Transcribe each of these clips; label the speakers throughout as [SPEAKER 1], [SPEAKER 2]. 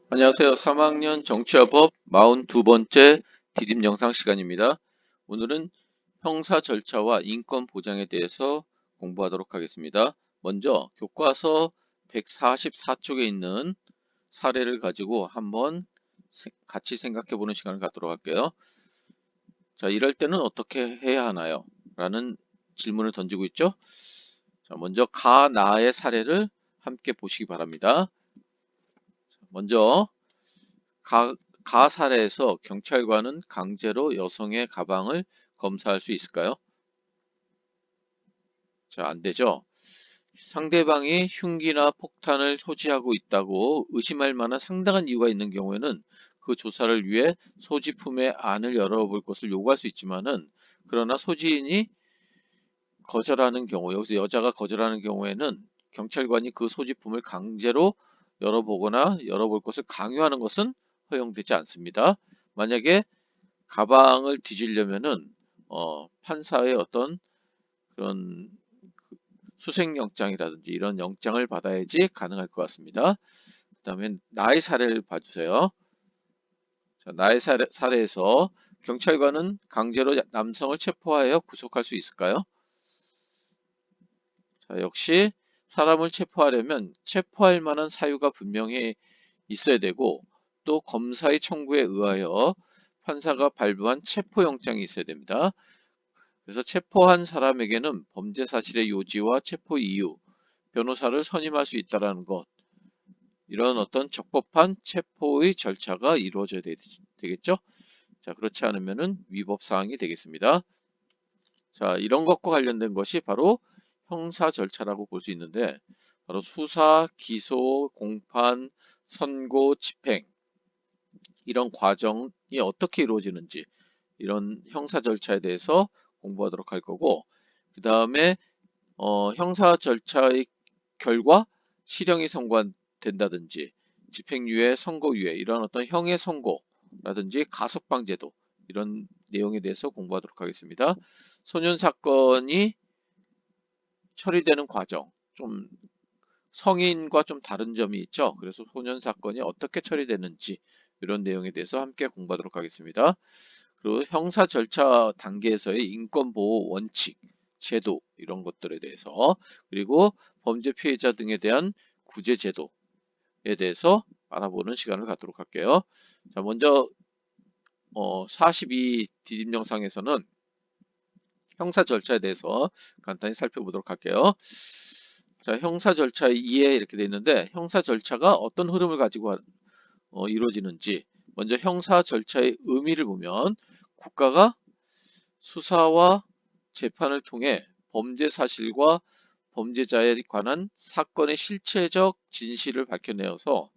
[SPEAKER 1] 안녕하세요. 3학년 정치화법 42번째 디딤 영상 시간입니다. 오늘은 형사 절차와 인권 보장에 대해서 공부하도록 하겠습니다. 먼저 교과서 144쪽에 있는 사례를 가지고 한번 같이 생각해 보는 시간을 갖도록 할게요. 자, 이럴 때는 어떻게 해야 하나요? 라는 질문을 던지고 있죠. 자, 먼저 나의 사례를 함께 보시기 바랍니다. 먼저 가 사례에서 경찰관은 강제로 여성의 가방을 검사할 수 있을까요? 자, 안 되죠. 상대방이 흉기나 폭탄을 소지하고 있다고 의심할 만한 상당한 이유가 있는 경우에는 그 조사를 위해 소지품의 안을 열어볼 것을 요구할 수 있지만은, 그러나 소지인이 거절하는 경우, 여기서 여자가 거절하는 경우에는 경찰관이 그 소지품을 강제로 열어보거나 열어볼 것을 강요하는 것은 허용되지 않습니다. 만약에 가방을 뒤지려면은 판사의 어떤 그런 수색영장이라든지 이런 영장을 받아야지 가능할 것 같습니다. 그 다음에 나의 사례를 봐주세요. 자, 나의 사례에서 경찰관은 강제로 남성을 체포하여 구속할 수 있을까요? 자, 역시 사람을 체포하려면 체포할 만한 사유가 분명히 있어야 되고, 또 검사의 청구에 의하여 판사가 발부한 체포영장이 있어야 됩니다. 그래서 체포한 사람에게는 범죄 사실의 요지와 체포 이유, 변호사를 선임할 수 있다는 것, 이런 어떤 적법한 체포의 절차가 이루어져야 되겠죠? 자, 그렇지 않으면은 위법 사항이 되겠습니다. 자, 이런 것과 관련된 것이 바로 형사 절차라고 볼 수 있는데, 바로 수사, 기소, 공판, 선고, 집행, 이런 과정이 어떻게 이루어지는지, 이런 형사 절차에 대해서 공부하도록 할 거고, 그 다음에 형사 절차의 결과 실형이 선고된다든지 집행유예, 선고유예, 이런 어떤 형의 선고라든지 가석방제도, 이런 내용에 대해서 공부하도록 하겠습니다. 소년 사건이 처리되는 과정, 좀 성인과 좀 다른 점이 있죠. 그래서 소년 사건이 어떻게 처리되는지, 이런 내용에 대해서 함께 공부하도록 하겠습니다. 그리고 형사 절차 단계에서의 인권보호 원칙, 제도, 이런 것들에 대해서, 그리고 범죄 피해자 등에 대한 구제 제도에 대해서 알아보는 시간을 갖도록 할게요. 자, 먼저 42 디딤 영상에서는 형사 절차에 대해서 간단히 살펴보도록 할게요. 자, 형사 절차의 이해, 이렇게 되어 있는데, 형사 절차가 어떤 흐름을 가지고 이루어지는지, 먼저 형사 절차의 의미를 보면, 국가가 수사와 재판을 통해 범죄 사실과 범죄자에 관한 사건의 실체적 진실을 밝혀내어서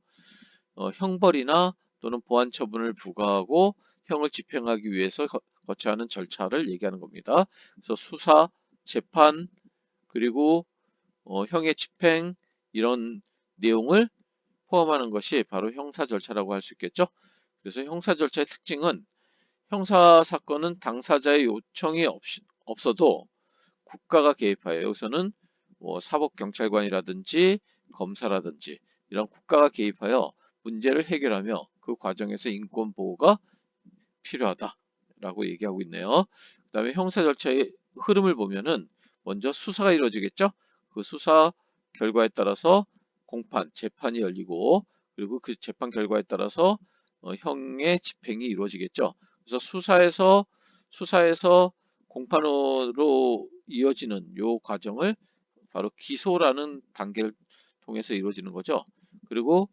[SPEAKER 1] 형벌이나 또는 보안 처분을 부과하고 형을 집행하기 위해서 거쳐야 하는 절차를 얘기하는 겁니다. 그래서 수사, 재판, 그리고 형의 집행, 이런 내용을 포함하는 것이 바로 형사 절차라고 할 수 있겠죠. 그래서 형사 절차의 특징은, 형사 사건은 당사자의 요청이 없어도 국가가 개입하여, 여기서는 뭐 사법경찰관이라든지 검사라든지 이런 국가가 개입하여 문제를 해결하며 그 과정에서 인권 보호가 필요하다라고 얘기하고 있네요. 그 다음에 형사 절차의 흐름을 보면은, 먼저 수사가 이루어지겠죠. 그 수사 결과에 따라서 공판, 재판이 열리고, 그리고 그 재판 결과에 따라서 형의 집행이 이루어지겠죠. 그래서 수사에서 공판으로 이어지는 요 과정을 바로 기소라는 단계를 통해서 이루어지는 거죠. 그리고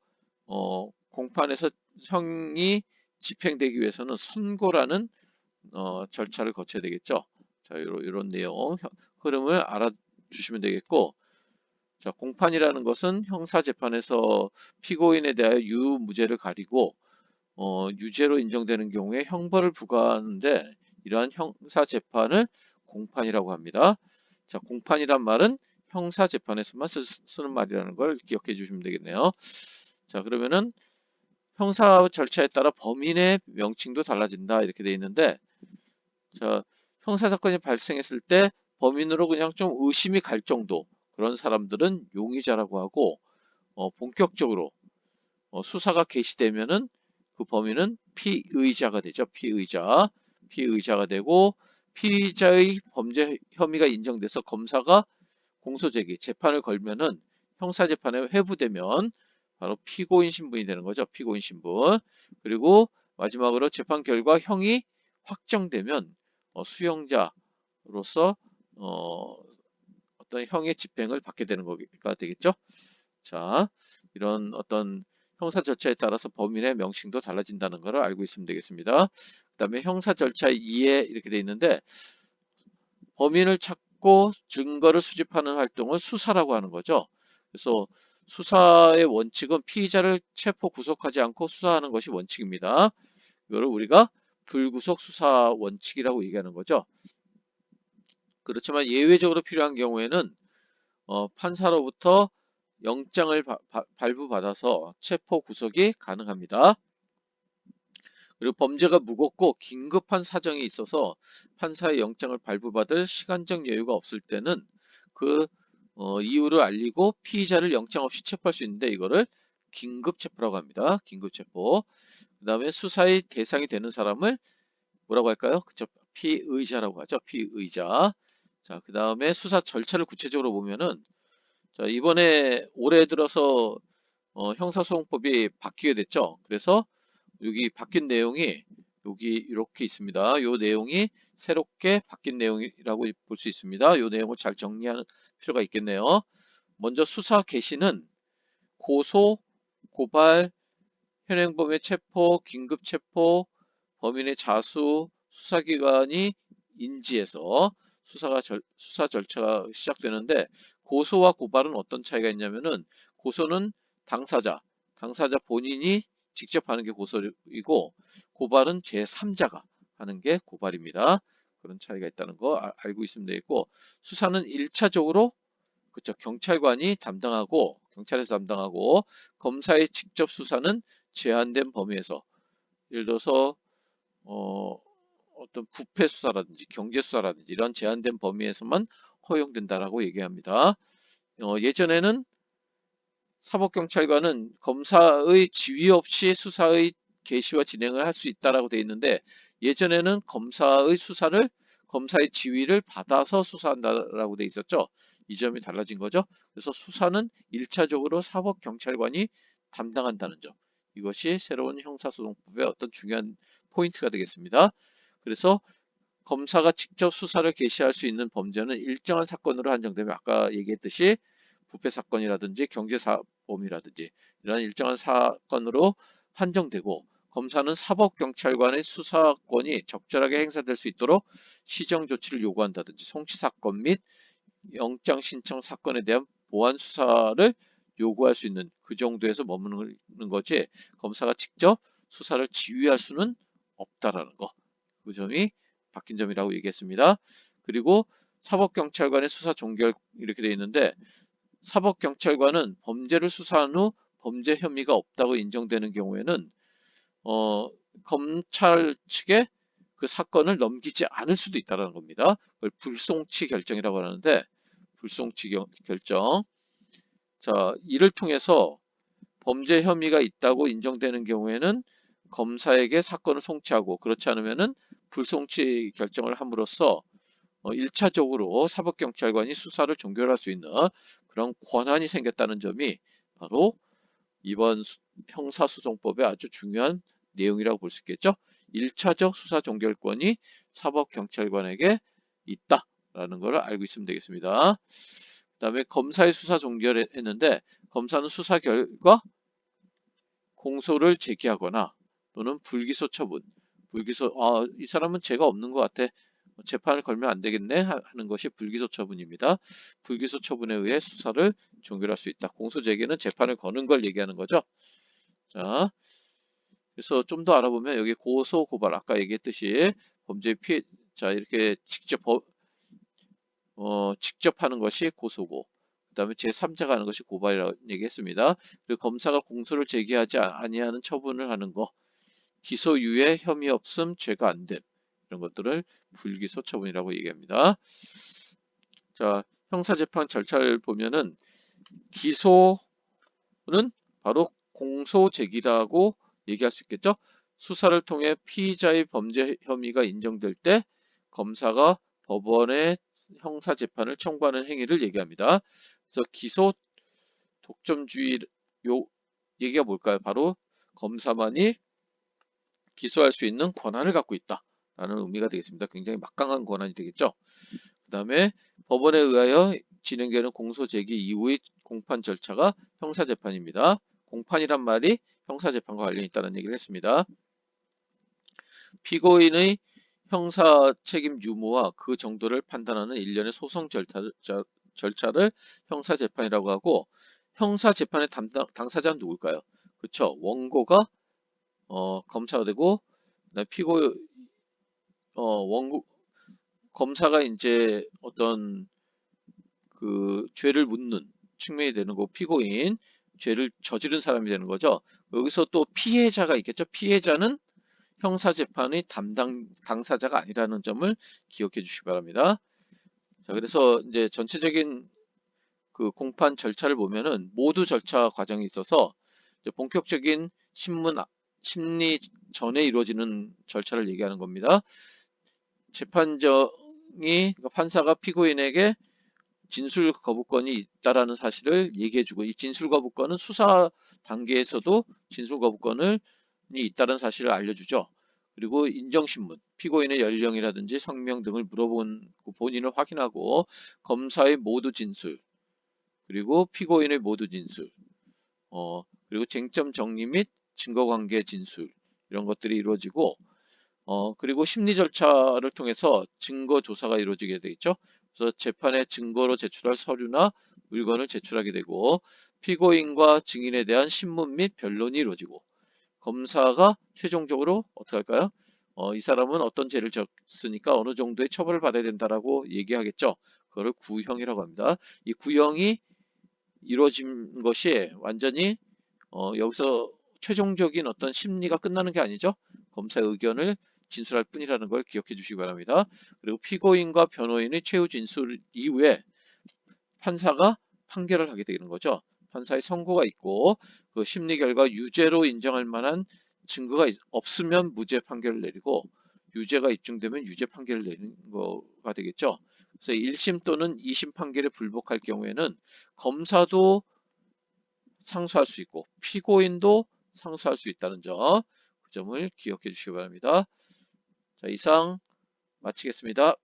[SPEAKER 1] 공판에서 형이 집행되기 위해서는 선고라는 절차를 거쳐야 되겠죠. 자, 이런 내용 흐름을 알아주시면 되겠고, 자, 공판이라는 것은 형사재판에서 피고인에 대하여 유무죄를 가리고 유죄로 인정되는 경우에 형벌을 부과하는데, 이러한 형사재판을 공판이라고 합니다. 자, 공판이란 말은 형사재판에서만 쓰는 말이라는 걸 기억해 주시면 되겠네요. 자, 그러면은 형사 절차에 따라 범인의 명칭도 달라진다, 이렇게 되어 있는데, 자, 형사 사건이 발생했을 때 범인으로 그냥 좀 의심이 갈 정도, 그런 사람들은 용의자라고 하고, 본격적으로 수사가 개시되면은 그 범인은 피의자가 되죠. 피의자가 되고 피의자의 범죄 혐의가 인정돼서 검사가 공소제기, 재판을 걸면은 형사재판에 회부되면 바로 피고인 신분이 되는 거죠. 피고인 신분. 그리고 마지막으로 재판 결과 형이 확정되면 수용자로서 어떤 형의 집행을 받게 되는 거가 되겠죠. 자, 이런 어떤 형사 절차에 따라서 범인의 명칭도 달라진다는 것을 알고 있으면 되겠습니다. 그 다음에 형사 절차 2에 이렇게 돼 있는데 범인을 찾고 증거를 수집하는 활동을 수사라고 하는 거죠. 그래서 수사의 원칙은 피의자를 체포 구속하지 않고 수사하는 것이 원칙입니다. 이거를 우리가 불구속 수사 원칙이라고 얘기하는 거죠. 그렇지만 예외적으로 필요한 경우에는 판사로부터 영장을 발부받아서 체포 구속이 가능합니다. 그리고 범죄가 무겁고 긴급한 사정이 있어서 판사의 영장을 발부받을 시간적 여유가 없을 때는 그 이유를 알리고 피의자를 영장 없이 체포할 수 있는데 이거를 긴급체포라고 합니다. 긴급체포. 그 다음에 수사의 대상이 되는 사람을 뭐라고 할까요? 그쵸? 피의자라고 하죠. 피의자. 자, 그 다음에 수사 절차를 구체적으로 보면은 자, 이번에 올해 들어서 형사소송법이 바뀌게 됐죠. 그래서 여기 바뀐 내용이 여기 이렇게 있습니다. 이 내용이 새롭게 바뀐 내용이라고 볼 수 있습니다. 이 내용을 잘 정리하는 필요가 있겠네요. 먼저 수사 개시는 고소, 고발, 현행범의 체포, 긴급 체포, 범인의 자수, 수사기관이 인지해서 수사 절차가 시작되는데 고소와 고발은 어떤 차이가 있냐면은 고소는 당사자 본인이 직접 하는 게 고소이고 고발은 제3자가 하는 게 고발입니다. 그런 차이가 있다는 거 알고 있으면 되겠고 수사는 1차적으로 그쵸 경찰관이 담당하고 경찰에서 담당하고 검사의 직접 수사는 제한된 범위에서 예를 들어서 어떤 부패 수사라든지 경제 수사라든지 이런 제한된 범위에서만 허용된다라고 얘기합니다. 예전에는 사법경찰관은 검사의 지휘 없이 수사의 개시와 진행을 할 수 있다라고 돼 있는데 예전에는 검사의 지휘를 받아서 수사한다라고 돼 있었죠. 이 점이 달라진 거죠. 그래서 수사는 1차적으로 사법경찰관이 담당한다는 점. 이것이 새로운 형사소송법의 어떤 중요한 포인트가 되겠습니다. 그래서 검사가 직접 수사를 개시할 수 있는 범죄는 일정한 사건으로 한정되면 아까 얘기했듯이 부패 사건이라든지 경제사범이라든지 이런 일정한 사건으로 한정되고 검사는 사법경찰관의 수사권이 적절하게 행사될 수 있도록 시정 조치를 요구한다든지 송치 사건 및 영장 신청 사건에 대한 보완 수사를 요구할 수 있는 그 정도에서 머무는 거지 검사가 직접 수사를 지휘할 수는 없다라는 거. 그 점이 바뀐 점이라고 얘기했습니다. 그리고 사법경찰관의 수사 종결 이렇게 되어 있는데 사법경찰관은 범죄를 수사한 후 범죄 혐의가 없다고 인정되는 경우에는 검찰 측에 그 사건을 넘기지 않을 수도 있다는 겁니다. 그걸 불송치 결정이라고 하는데 불송치 결정. 자, 이를 통해서 범죄 혐의가 있다고 인정되는 경우에는 검사에게 사건을 송치하고 그렇지 않으면은 불송치 결정을 함으로써 1차적으로 사법경찰관이 수사를 종결할 수 있는 그런 권한이 생겼다는 점이 바로 이번 형사소송법의 아주 중요한 내용이라고 볼 수 있겠죠. 1차적 수사 종결권이 사법경찰관에게 있다라는 것을 알고 있으면 되겠습니다. 그 다음에 검사의 수사 종결했는데 검사는 수사 결과 공소를 제기하거나 또는 불기소 처분, 이 사람은 죄가 없는 것 같아. 재판을 걸면 안 되겠네 하는 것이 불기소 처분입니다. 불기소 처분에 의해 수사를 종결할 수 있다. 공소 제기는 재판을 거는 걸 얘기하는 거죠. 자, 그래서 좀 더 알아보면 여기 고소, 고발 아까 얘기했듯이 범죄 자 이렇게 직접 하는 것이 고소고 그 다음에 제3자가 하는 것이 고발이라고 얘기했습니다. 그리고 검사가 공소를 제기하지 아니하는 처분을 하는 거 기소유예 혐의 없음 죄가 안 됨 이런 것들을 불기소 처분이라고 얘기합니다. 자 형사재판 절차를 보면은 기소는 바로 공소 제기라고 얘기할 수 있겠죠. 수사를 통해 피의자의 범죄 혐의가 인정될 때 검사가 법원에 형사 재판을 청구하는 행위를 얘기합니다. 그래서 기소 독점주의 요 얘기가 뭘까요? 바로 검사만이 기소할 수 있는 권한을 갖고 있다라는 의미가 되겠습니다. 굉장히 막강한 권한이 되겠죠. 그 다음에 법원에 의하여 진행되는 공소 제기 이후의 공판 절차가 형사재판입니다. 공판이란 말이 형사재판과 관련이 있다는 얘기를 했습니다. 피고인의 형사 책임 유무와 그 정도를 판단하는 일련의 소송 절차를 형사재판이라고 하고, 형사재판의 당사자는 누굴까요? 그쵸. 원고가 검사가 되고, 원고 검사가 이제 어떤 그 죄를 묻는 측면이 되는 거고, 피고인 죄를 저지른 사람이 되는 거죠. 여기서 또 피해자가 있겠죠. 피해자는 형사재판의 당사자가 아니라는 점을 기억해 주시기 바랍니다. 자, 그래서 이제 전체적인 그 공판 절차를 보면은 모두 절차 과정이 있어서 본격적인 심리 전에 이루어지는 절차를 얘기하는 겁니다. 재판정이 판사가 피고인에게 진술 거부권이 있다라는 사실을 얘기해주고, 이 진술 거부권은 수사 단계에서도 진술 거부권이 있다는 사실을 알려주죠. 그리고 인정신문, 피고인의 연령이라든지 성명 등을 물어본 본인을 확인하고, 검사의 모두 진술, 그리고 피고인의 모두 진술, 그리고 쟁점 정리 및 증거관계 진술, 이런 것들이 이루어지고, 그리고 심리 절차를 통해서 증거 조사가 이루어지게 되겠죠. 그래서 재판에 증거로 제출할 서류나 물건을 제출하게 되고, 피고인과 증인에 대한 신문 및 변론이 이루어지고, 검사가 최종적으로 어떻게 할까요? 이 사람은 어떤 죄를 졌으니까 어느 정도의 처벌을 받아야 된다라고 얘기하겠죠. 그거를 구형이라고 합니다. 이 구형이 이루어진 것이 완전히 여기서 최종적인 어떤 심리가 끝나는 게 아니죠. 검사의 의견을 진술할 뿐이라는 걸 기억해 주시기 바랍니다. 그리고 피고인과 변호인의 최후 진술 이후에 판사가 판결을 하게 되는 거죠. 판사의 선고가 있고, 그 심리 결과 유죄로 인정할 만한 증거가 없으면 무죄 판결을 내리고, 유죄가 입증되면 유죄 판결을 내리는 거가 되겠죠. 그래서 1심 또는 2심 판결에 불복할 경우에는 검사도 상수할 수 있고 피고인도 상수할 수 있다는 점, 그 점을 기억해 주시기 바랍니다. 자, 이상 마치겠습니다.